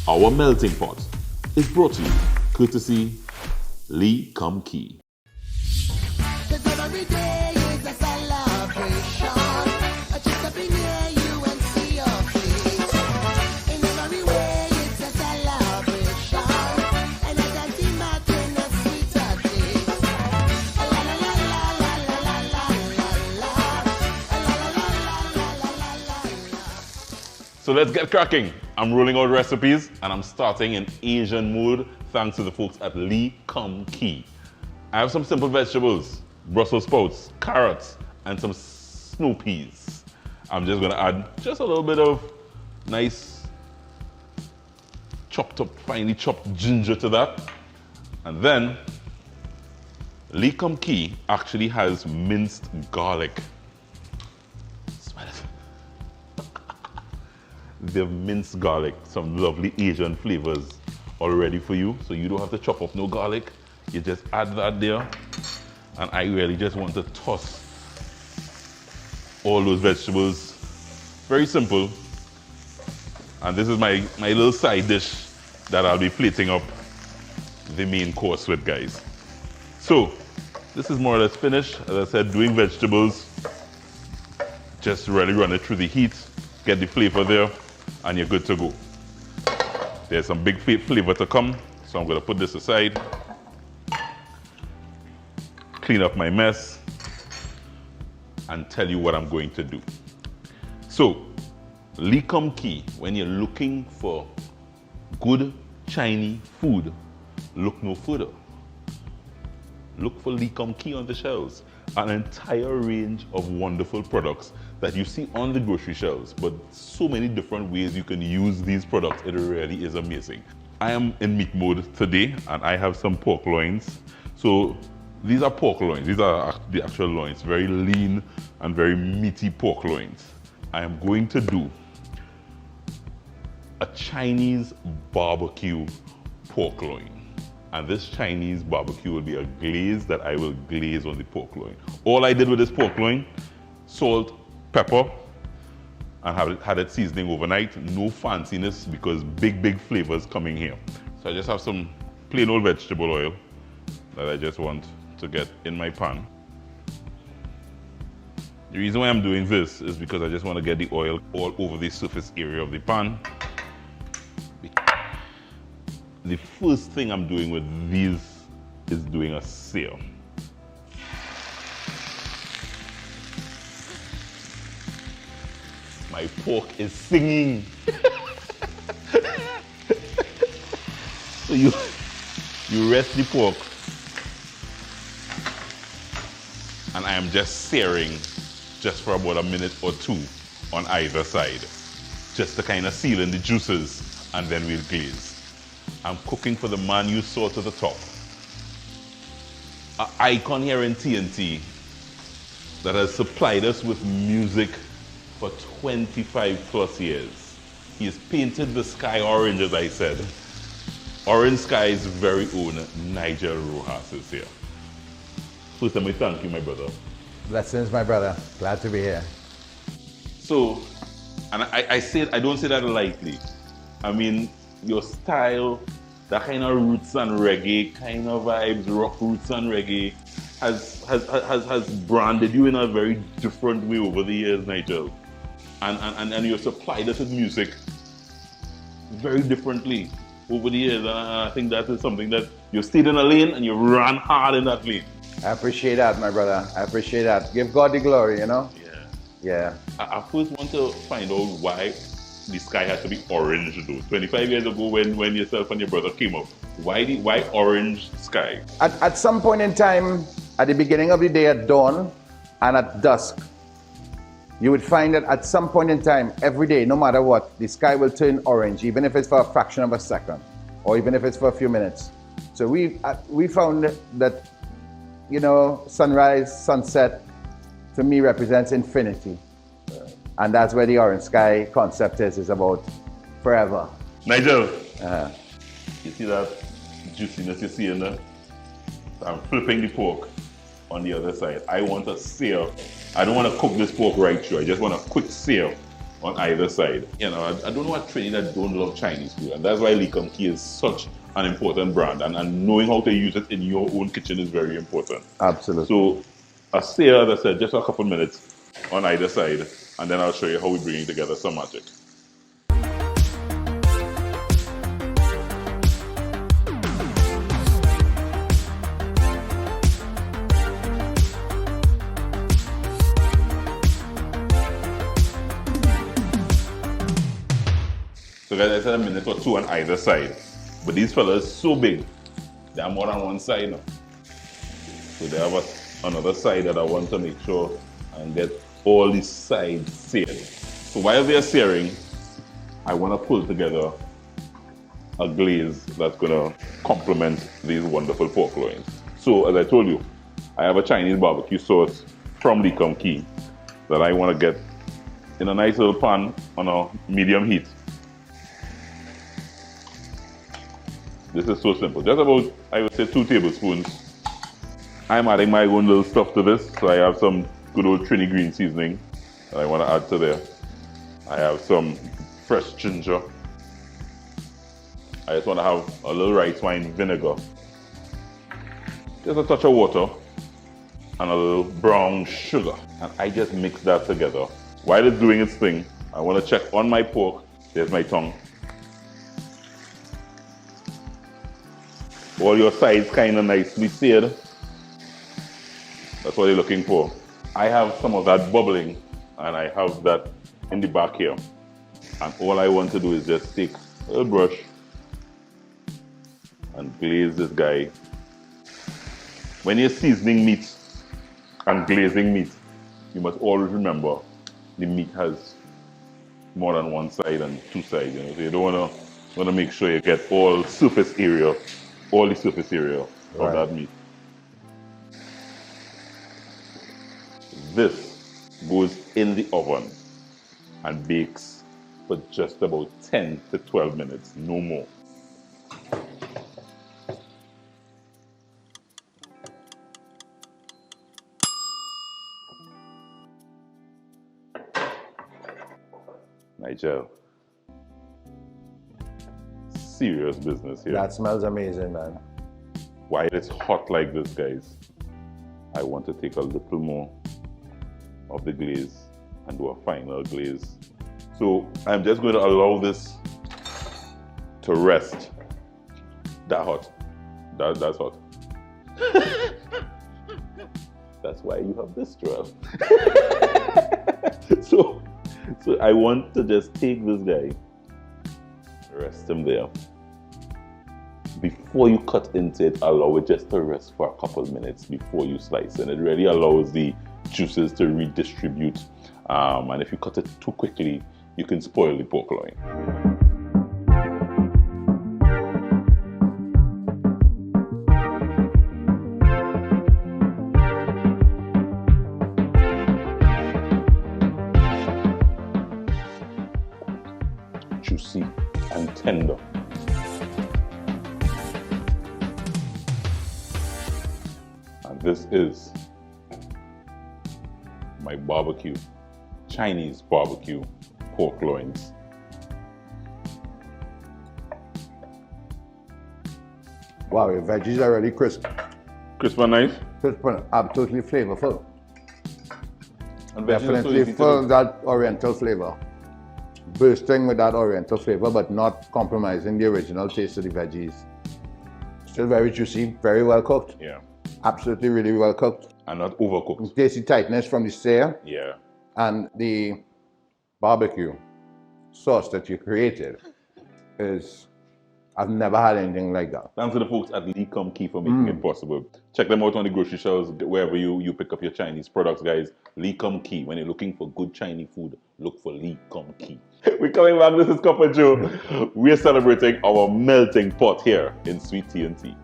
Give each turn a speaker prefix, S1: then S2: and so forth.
S1: Our melting pot is brought to you courtesy Lee Kum Kee. So let's get cracking. I'm rolling out recipes and I'm starting in Asian mood thanks to the folks at Lee Kum Kee. I have some simple vegetables, Brussels sprouts, carrots, and some snow peas. I'm just gonna add just a little bit of nice chopped up, finely chopped ginger to that. And then Lee Kum Kee actually has minced garlic. Smell it. They've minced garlic, some lovely Asian flavors already for you. So you don't have to chop up no garlic. You just add that there. And I really just want to toss all those vegetables. Very simple. And this is my little side dish that I'll be plating up the main course with, guys. So this is more or less finished. As I said, doing vegetables, just really run it through the heat, get the flavor there, and you're good to go. There's some big flavor to come, so I'm gonna put this aside, clean up my mess, and tell you what I'm going to do. So, Lee Kum Kee, when you're looking for good Chinese food, look no further. Look for Lee Kum Kee on the shelves. An entire range of wonderful products that you see on the grocery shelves, but so many different ways you can use these products. It really is amazing. I am in meat mode today and I have some pork loins. So these are pork loins. These are the actual loins, very lean and very meaty pork loins. I am going to do a Chinese barbecue pork loin. And this Chinese barbecue will be a glaze that I will glaze on the pork loin. All I did with this pork loin, salt, pepper, and had it seasoning overnight. No fanciness because big flavors coming here. So I just have some plain old vegetable oil that I just want to get in my pan. The reason why I'm doing this is because I just want to get the oil all over the surface area of the pan. The first thing I'm doing with these is doing a sear. My pork is singing. So you rest the pork and I am just searing just for about a minute or two on either side, just to kind of seal in the juices, and then we'll glaze. I'm cooking for the man you saw to the top. An icon here in TNT that has supplied us with music for 25 plus years. He has painted the sky orange, as I said. Orange Sky's very own Nigel Rojas is here. First, let me thank you, my brother.
S2: Blessings, my brother. Glad to be here.
S1: So, and I don't say that lightly. I mean, your style, that kind of roots and reggae kind of vibes, rock roots and reggae, has branded you in a very different way over the years, Nigel. And you've supplied us with music very differently over the years. And I think that is something that you stayed in a lane and you ran hard in that lane.
S2: I appreciate that, my brother. I appreciate that. Give God the glory, you know?
S1: Yeah. I first want to find out why the sky had to be orange though. 25 years ago when yourself and your brother came up, why orange sky?
S2: At some point in time, at the beginning of the day at dawn and at dusk, you would find that at some point in time, every day, no matter what, the sky will turn orange, even if it's for a fraction of a second, or even if it's for a few minutes. So we found that, you know, sunrise, sunset, to me represents infinity. And that's where the orange sky concept is about forever.
S1: Nigel, you see that juiciness you see in there? I'm flipping the pork on the other side. I want a sear. I don't want to cook this pork right through. I just want a quick sear on either side. You know, I don't know what Trinidad don't love Chinese food, and that's why Lee Kum Kee is such an important brand, and knowing how to use it in your own kitchen is very important.
S2: Absolutely.
S1: So a sear, as I said, just a couple minutes on either side, and then I'll show you how we bring together some magic. So guys, I said a minute or two on either side. But these fellas so big, they are more than one side now. So they have another side that I want to make sure and get all these sides seared. So while they are searing, I want to pull together a glaze that's going to complement these wonderful pork loins. So as I told you, I have a Chinese barbecue sauce from Lee Kum Kee that I want to get in a nice little pan on a medium heat. This is so simple. Just about, I would say, 2 tablespoons. I'm adding my own little stuff to this. So I have some good old Trini green seasoning that I want to add to there. I have some fresh ginger. I just want to have a little rice wine vinegar. Just a touch of water and a little brown sugar. And I just mix that together. While it's doing its thing, I want to check on my pork. There's my tongue. All your sides kind of nicely seared. That's what you're looking for. I have some of that bubbling, and I have that in the back here. And all I want to do is just take a little brush and glaze this guy. When you're seasoning meat and glazing meat, you must always remember the meat has more than one side and 2 sides. You know? So you don't want to make sure you get all the surface area of that meat. This goes in the oven and bakes for just about 10 to 12 minutes, no more. Nigel, serious business here.
S2: That smells amazing, man.
S1: While it's hot like this, guys, I want to take a little more of the glaze and do a final glaze. So I'm just going to allow this to rest. That hot. That's hot. That's why you have this straw. So I want to just take this guy, rest him there. Before you cut into it, allow it just to rest for a couple minutes before you slice. And it really allows the juices to redistribute. And if you cut it too quickly, you can spoil the pork loin. Juicy and tender. And this is my barbecue, Chinese barbecue pork loins.
S2: Wow, your veggies are really crisp.
S1: Crisp and nice.
S2: Crisp and absolutely flavorful.
S1: And
S2: Definitely full of that oriental flavor. Bursting with that oriental flavor, but not compromising the original taste of the veggies. Still very juicy, very well cooked.
S1: Yeah.
S2: Absolutely really well cooked.
S1: And not overcooked.
S2: Tasty tightness from the sear.
S1: Yeah.
S2: And the barbecue sauce that you created is, I've never had anything like that.
S1: Thanks to the folks at Lee Kum Kee for making it possible. Check them out on the grocery shelves, wherever you pick up your Chinese products, guys. Lee Kum Kee. When you're looking for good Chinese food, look for Lee Kum Kee. We're coming back. This is Copper Joe. We're celebrating our melting pot here in Sweet Tea and Tea.